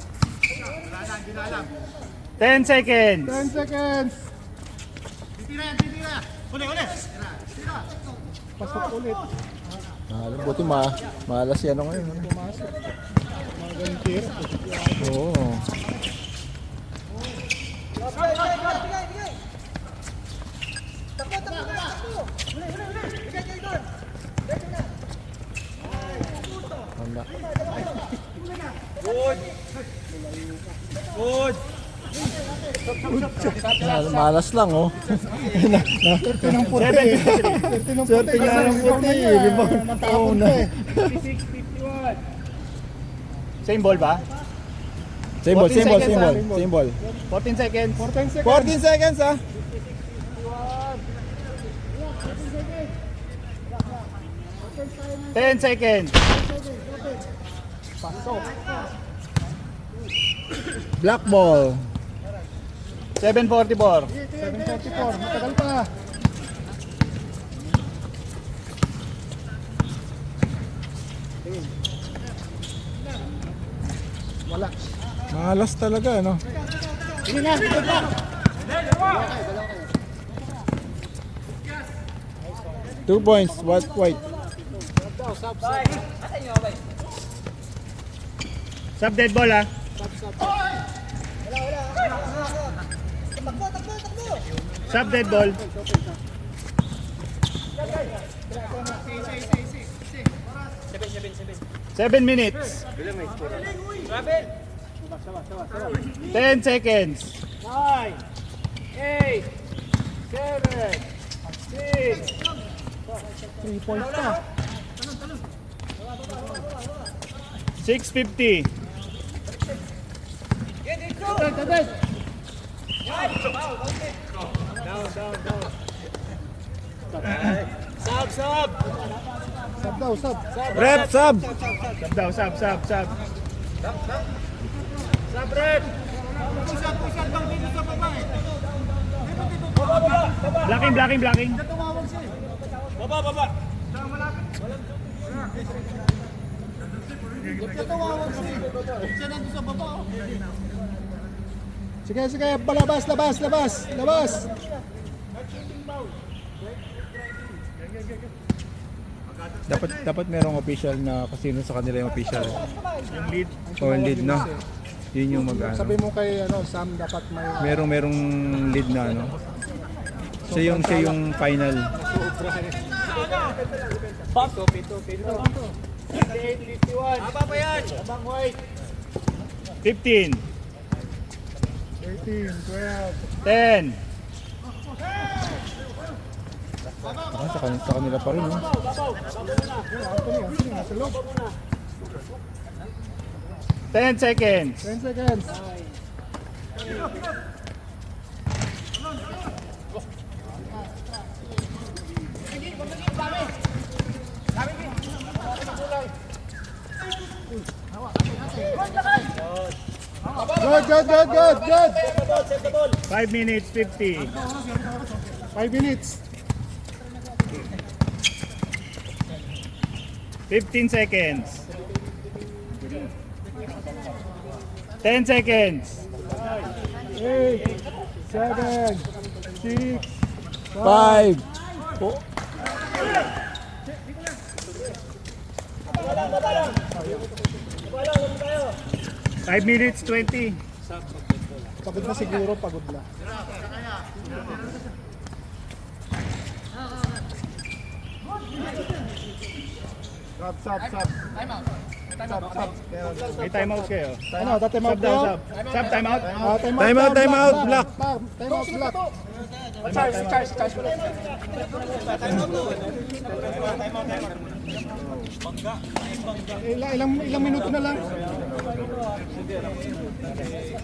Speaker 3: 10 seconds.
Speaker 1: 10 seconds. Pasok ulit.
Speaker 2: Buti malas yan ngayon.
Speaker 1: Magaling tira.
Speaker 2: Oo. Wala. Malas lang oh.
Speaker 1: Swerte ng puti. Swerte ng puti. Natapon na eh.
Speaker 3: 51. Same ball ba?
Speaker 2: Same ball.
Speaker 3: 14 seconds.
Speaker 2: 14 seconds ah.
Speaker 3: 10 seconds.
Speaker 2: Black ball.
Speaker 3: 7:44.
Speaker 1: 7:44. Matagal pa. Wala.
Speaker 2: Malas talaga, no?
Speaker 1: Sige na, ito pa.
Speaker 2: Two points, white.
Speaker 3: Sub dead ball ah. Sub dead ball. Seven minutes. 10 seconds. 9, 8, 7, 6.
Speaker 1: 3 points pa.
Speaker 3: 6:50.
Speaker 1: Sub daw, sub.
Speaker 2: Rep, sub.
Speaker 3: Sub daw, sub. Sub rep. Blocking. Baba.
Speaker 1: Sige, labas.
Speaker 2: Dapat merong official na kasino sa kanila yung official.
Speaker 3: Yung lead.
Speaker 2: O lead, no? Yun yung
Speaker 1: Sabi
Speaker 2: mag-ano.
Speaker 1: mo kay Sam, dapat may...
Speaker 2: Merong lead na, ano? Siya yung final.
Speaker 3: 15.
Speaker 1: 13, 12.
Speaker 3: 10.
Speaker 2: Sa kanila pa rin, no?
Speaker 1: Anthony, nasa loob.
Speaker 3: 10 seconds.
Speaker 1: 10 seconds. Good.
Speaker 3: 5 minutes 50.
Speaker 1: 5 minutes.
Speaker 3: 15 seconds. 10 seconds.
Speaker 1: 8, 7, 6,
Speaker 2: 5.
Speaker 3: 5 minutes 20.
Speaker 1: Pagod na siguro, pagod na. Sub.
Speaker 3: May timeout kayo.
Speaker 1: Ano, time out
Speaker 3: Sub daw,
Speaker 1: kayo?
Speaker 3: sub. Sub timeout.
Speaker 2: Time out, black.
Speaker 1: Time out, black. Ilang minuto na lang.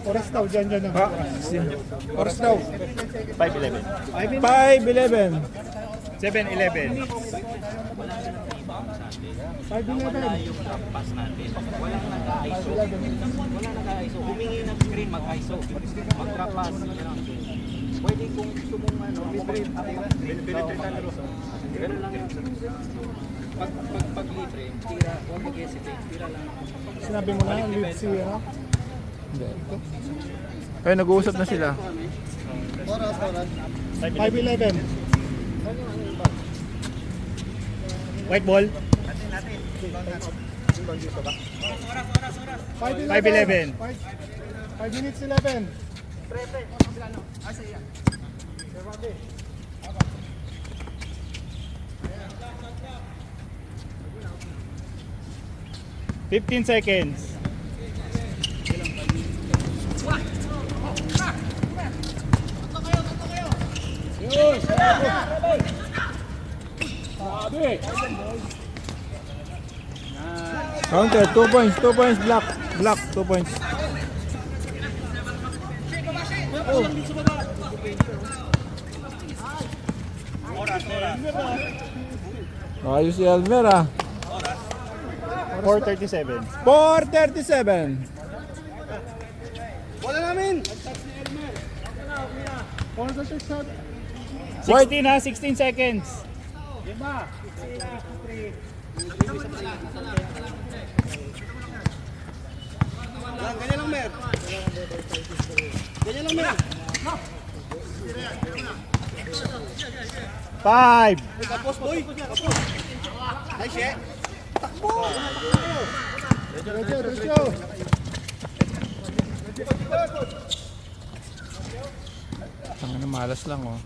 Speaker 1: Oras daw, dyan na. Oras daw.
Speaker 3: 5:11.
Speaker 2: 5-11.
Speaker 3: 7:11.
Speaker 1: 5:11.
Speaker 4: Humingi ng screen, mag-ISO. Mag-trapas. Pwede kung gusto mong libre. Ganun lang yun. Pag libre, tira, huwag mag-hesitate. Tira lang.
Speaker 1: Sinabi mo na, lead si, ano?
Speaker 2: Ay, nag-uusap na sila.
Speaker 1: 5:11.
Speaker 3: White ball. 5:11.
Speaker 1: 5 minutes 11.
Speaker 3: 15 seconds.
Speaker 2: Counter, 2 points, black, 2 points. Ayos si Elmer ah.
Speaker 1: 4:37.
Speaker 2: 4:37.
Speaker 3: Wala namin!
Speaker 1: 16 ha, 16 seconds.
Speaker 3: Ganyan lang, Mer. Ganyan lang, Mer.
Speaker 1: 5.
Speaker 3: Tapos, boy. Ay, shit.
Speaker 1: Let's go.
Speaker 2: Tanga na malas lang oh.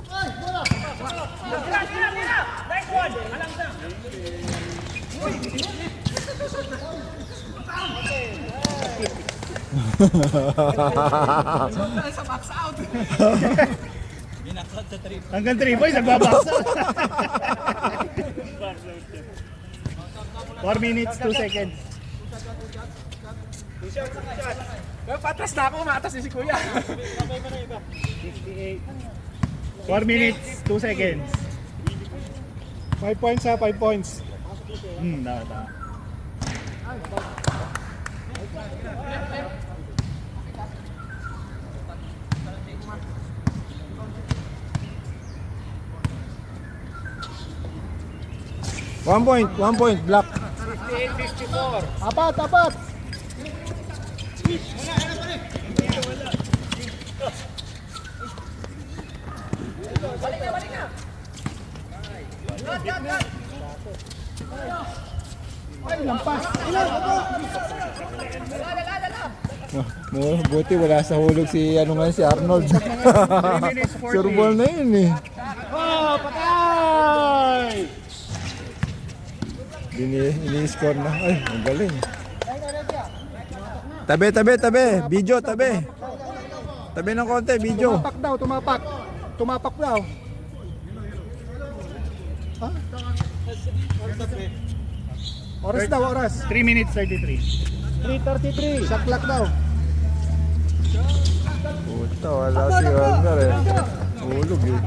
Speaker 1: Hanggang 3 points, nagbabaksa. 4 minutes, 2 seconds.
Speaker 3: Patras na ako, maatas din si Kuya.
Speaker 1: 4 minutes, 2 seconds. 5 points ha, 5 points. Tama.
Speaker 2: One point, black.
Speaker 3: 58-54.
Speaker 1: Apat.
Speaker 2: Buti wala sa hulog si ano nga si Arnold. Sure ball na yun eh.
Speaker 1: Oh, patay!
Speaker 2: Ini-score na. Ay, ang galing. Tabi. Video, tabi. Tabi ng konti, video.
Speaker 1: Tumapak daw. Ha? Oras. 3 minutes 33. 3:33. Shot clock daw.
Speaker 2: Puta, wala si Elmer eh. Hulog eh.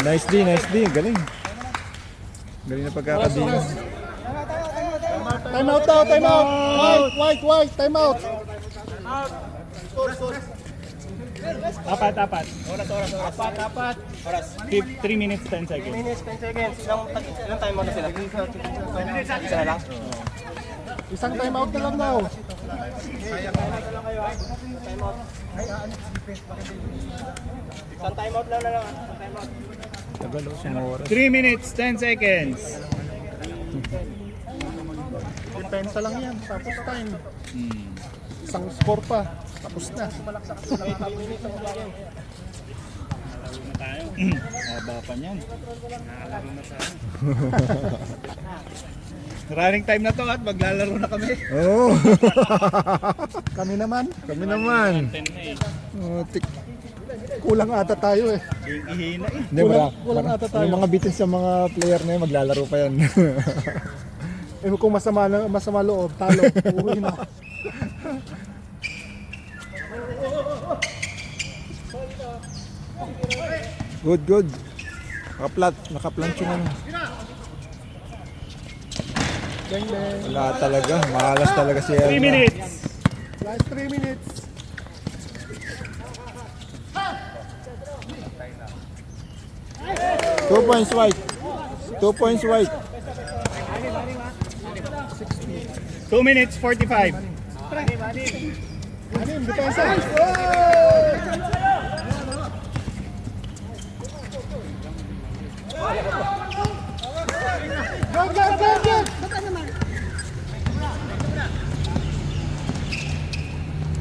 Speaker 2: Nice D. Galing. Galing na pagkakadino.
Speaker 1: Time out daw, time out. White, time out. Apat. Apat.
Speaker 3: Oras.
Speaker 1: 3 minutes 10 seconds.
Speaker 3: 10 seconds. Ilang time mo na sila? Isa na lang?
Speaker 1: Isang time out na lang daw.
Speaker 3: Isang time out lang na lang.
Speaker 2: Tagal o, sumura.
Speaker 1: 3 minutes 10 seconds. Depensa lang yan, tapos time. Isang score pa, tapos na. Haba pa niyan. Running time na to at maglalaro na kami.
Speaker 2: Oo.
Speaker 1: Kami naman.
Speaker 2: Oh,
Speaker 1: Kulang ata tayo eh. Ihina eh.
Speaker 2: Hindi,
Speaker 1: Kulang ata tayo.
Speaker 2: yung mga bitin sa mga player na yun, maglalaro pa yan.
Speaker 1: Eh kung masama loob, talo, uwi na.
Speaker 2: Good. Nakaplant yung ano. Wala talaga, malas talaga si
Speaker 1: 3
Speaker 2: Elmer.
Speaker 1: minutes. Last 3 minutes.
Speaker 2: Two points white.
Speaker 1: 2 minutes 45. Anim, depensa. Good.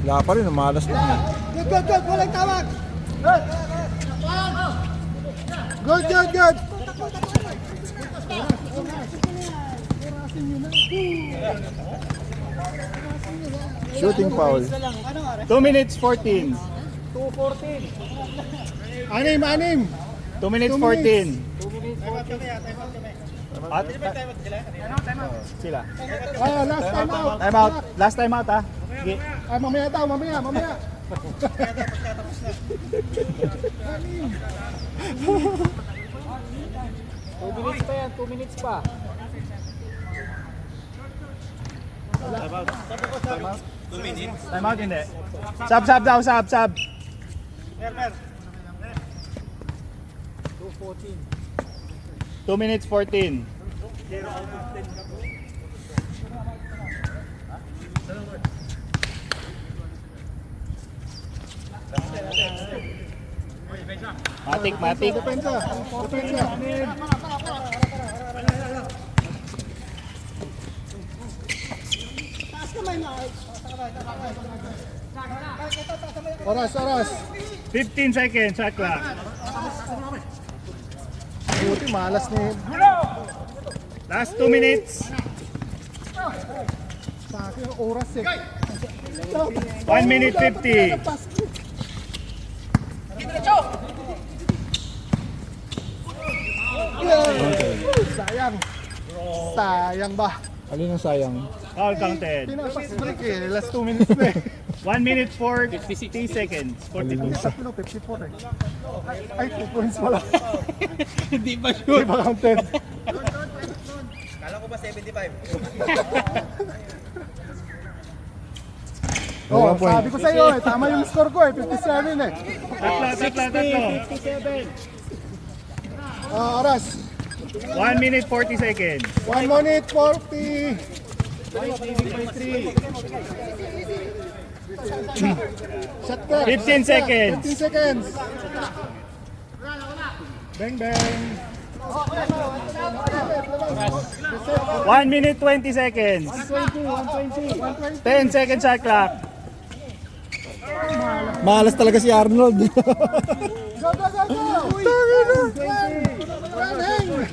Speaker 2: Wala pa rin, malas lang.
Speaker 1: Good. Walang tawag. Good.
Speaker 2: Shooting foul.
Speaker 1: 2 minutes 14. 2:14. Anim. 2 minutes 14.
Speaker 3: Sila.
Speaker 1: Last time out.
Speaker 3: Time out. Last time out ha. Sige.
Speaker 1: Mamaya daw, mamaya.
Speaker 3: 2 minutes pa. Time out hindi. Sub daw, sub. 2 minutes 14. Matik.
Speaker 1: Depensa. Oras.
Speaker 3: 15 seconds, shot clock.
Speaker 1: Buti malas ni...
Speaker 3: Last 2 minutes.
Speaker 1: Sa akin, oras eh.
Speaker 3: 1 minute 50.
Speaker 1: Sayang ba?
Speaker 2: Alin ang sayang?
Speaker 3: All counted.
Speaker 1: Pinapas break eh. Last 2 minutes na eh.
Speaker 3: 1 minute 40 seconds. 42.
Speaker 1: Tatlo, 54 eh. Ay, 2 points pala. Hindi ba sure? Hindi ba counted?
Speaker 4: Kala ko ba 75?
Speaker 1: Oh, sabi ko sa iyo eh. Tama yung score ko eh. 57 eh.
Speaker 3: Tatlo.
Speaker 1: Oras.
Speaker 3: 1 minute 40 seconds.
Speaker 1: 1 minute 40. Shot clock.
Speaker 3: 15 seconds.
Speaker 1: 15 seconds. Bang.
Speaker 3: 1 minute 20 seconds.
Speaker 1: 120.
Speaker 3: 10 seconds shot clock.
Speaker 2: Malas talaga si Arnold.
Speaker 1: Go! Running!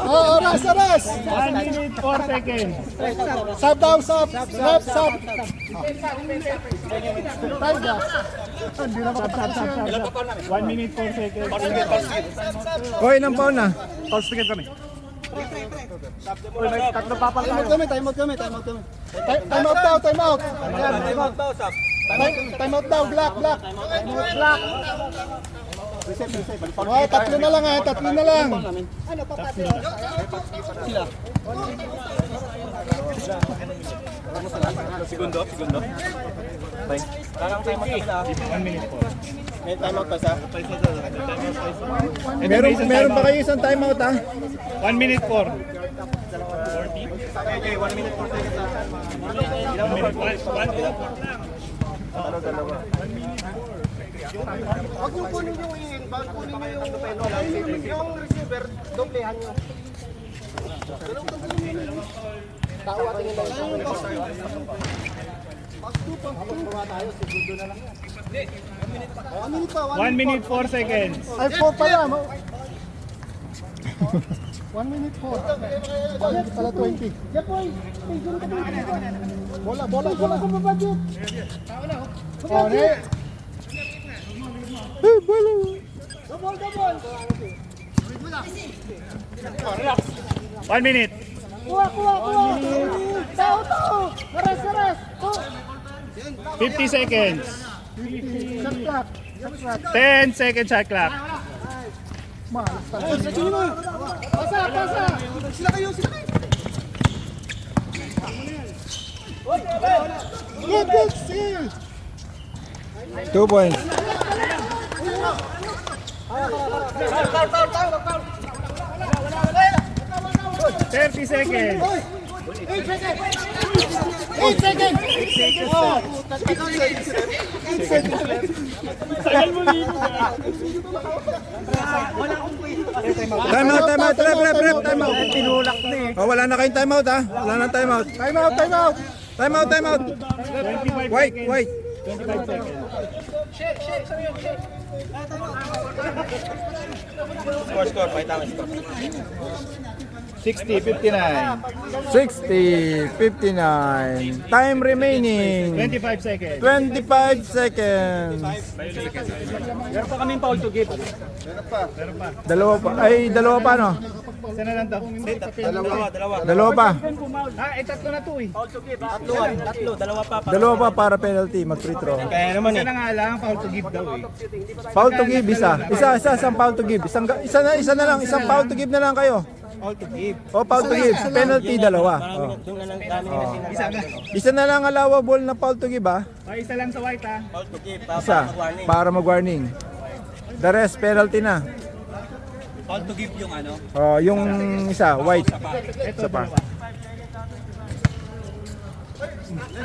Speaker 1: Oras!
Speaker 3: 1 minute 4 seconds.
Speaker 1: Sub daw, sub! Time gas. Hindi na makapatapos yan.
Speaker 3: 1 minute 4 seconds.
Speaker 2: Hoy, nang paon na.
Speaker 3: Pulse ticket kami.
Speaker 1: Time out daw. Time out daw, black. Oh, tatlo na lang.
Speaker 3: Segundo. 1 minute 4.
Speaker 2: Meron ba kayo isang timeout ha?
Speaker 3: 1 minute 4. 40.
Speaker 1: Huwag yung kunin yung inbound, kunin nyo yung receiver, doblehan nyo. Tawa tingin lang yung tayo, segundo na lang yan. 1 minute pa.
Speaker 3: 1 minute 4 seconds.
Speaker 1: Ay, 4 pa yan. 1 minute 4. Pala 20. Bola sa babadyo. Oh, ne. Double.
Speaker 3: 1 minute.
Speaker 1: Kuha. Tao. Aras.
Speaker 3: 50 seconds.
Speaker 1: Shot clock.
Speaker 3: 10 seconds shot clock.
Speaker 1: Malas talaga. Pasa. Sila kayo. Good. Seal.
Speaker 2: 2 points.
Speaker 3: 30 seconds.
Speaker 1: 8 seconds. Oh.
Speaker 2: Timeout. Time out. Tinulak na eh. Oh, wala na kayong timeout ha? Wala na timeout.
Speaker 1: Time out.
Speaker 2: Timeout.
Speaker 3: 25
Speaker 2: Wait.
Speaker 3: 25 seconds. Score, pakita mo score.
Speaker 1: 60-59.
Speaker 2: 60-59. Time remaining.
Speaker 1: 25 seconds.
Speaker 2: 25 seconds.
Speaker 3: Meron pa kaming foul to give.
Speaker 2: Dalawa pa. Ay, dalawa pa no?
Speaker 1: Isa na lang daw.
Speaker 2: Dalawa pa.
Speaker 1: Tatlo na to eh.
Speaker 3: Tatlo, dalawa pa.
Speaker 2: Dalawa pa para penalty, mag-free throw.
Speaker 3: Kaya naman
Speaker 1: Isa na nga lang, foul to give daw eh.
Speaker 2: Foul to give, isang foul to give. Isa na lang, isang foul to give na lang kayo.
Speaker 3: foul to give.
Speaker 2: O, foul to give. Penalty, dalawa. Oh.
Speaker 1: Isa na.
Speaker 2: Isa na lang allowable na foul to give, ha?
Speaker 1: Ay, isa lang sa white ha.
Speaker 3: Foul to give.
Speaker 2: Isa, para mag-warning. The rest, penalty na.
Speaker 3: Foul to give yung ano.
Speaker 2: Oh, yung isa, white.
Speaker 1: Ito
Speaker 2: Isa pa.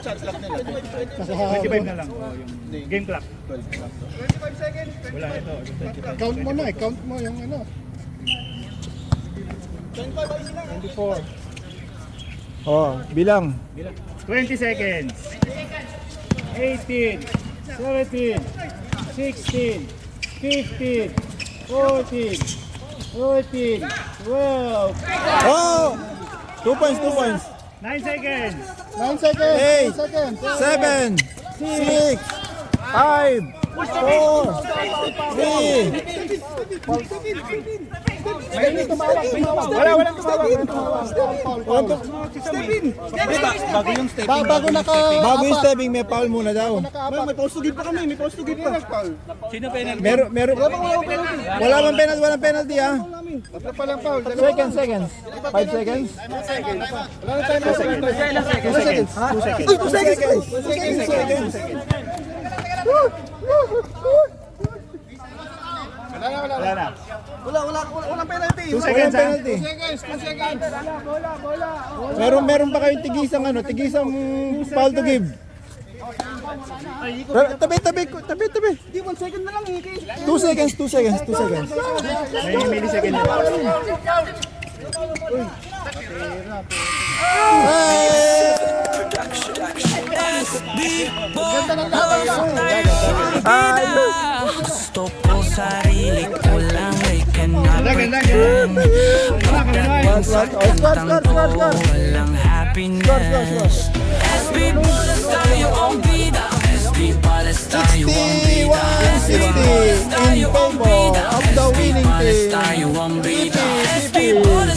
Speaker 1: 25 na lang. Oh, yung game clock. 25 seconds. Wala ito.
Speaker 5: Count mo na, count mo yung ano.
Speaker 1: 24.
Speaker 2: Oh, bilang.
Speaker 1: 20 seconds. 18, 17, 16, 15, 14, 13, 12,
Speaker 2: Oh! 2 points, 2 points.
Speaker 1: 9 seconds.
Speaker 5: 9 seconds.
Speaker 2: 8,
Speaker 5: 9 seconds.
Speaker 2: 7, 6, 5, 4, 3,
Speaker 1: Walang tumawag.
Speaker 3: Bago yung step.
Speaker 5: Bago naka...
Speaker 2: bago yung stepping, may foul muna daw.
Speaker 5: May post to give pa kami, may post to give pa.
Speaker 3: Sino penalty?
Speaker 2: Meron. Wala mang penalty, walang penalty, ha?
Speaker 5: Tatlo pa lang foul.
Speaker 2: Seconds. 5 seconds.
Speaker 5: Wala na tayo na seconds. 2 seconds. 2 seconds.
Speaker 1: Wala na.
Speaker 5: Walang penalty.
Speaker 1: 2
Speaker 2: Walang
Speaker 1: seconds ha.
Speaker 2: penalty.
Speaker 5: 2 seconds.
Speaker 2: Meron pa kayong tigisang foul to give. Tabi.
Speaker 5: Di 1 second na lang eh.
Speaker 2: 2 seconds.
Speaker 1: May millisecond na.
Speaker 7: Gusto ko sarili ko lang ay
Speaker 1: Ganda.
Speaker 2: Score.
Speaker 7: walang happiness. SB Pares tayo ang bida. SB Pares tayo ang bida.
Speaker 2: 61-60 in favor of the winning
Speaker 7: Pares
Speaker 2: team.
Speaker 7: tayo ang bida. SB Pares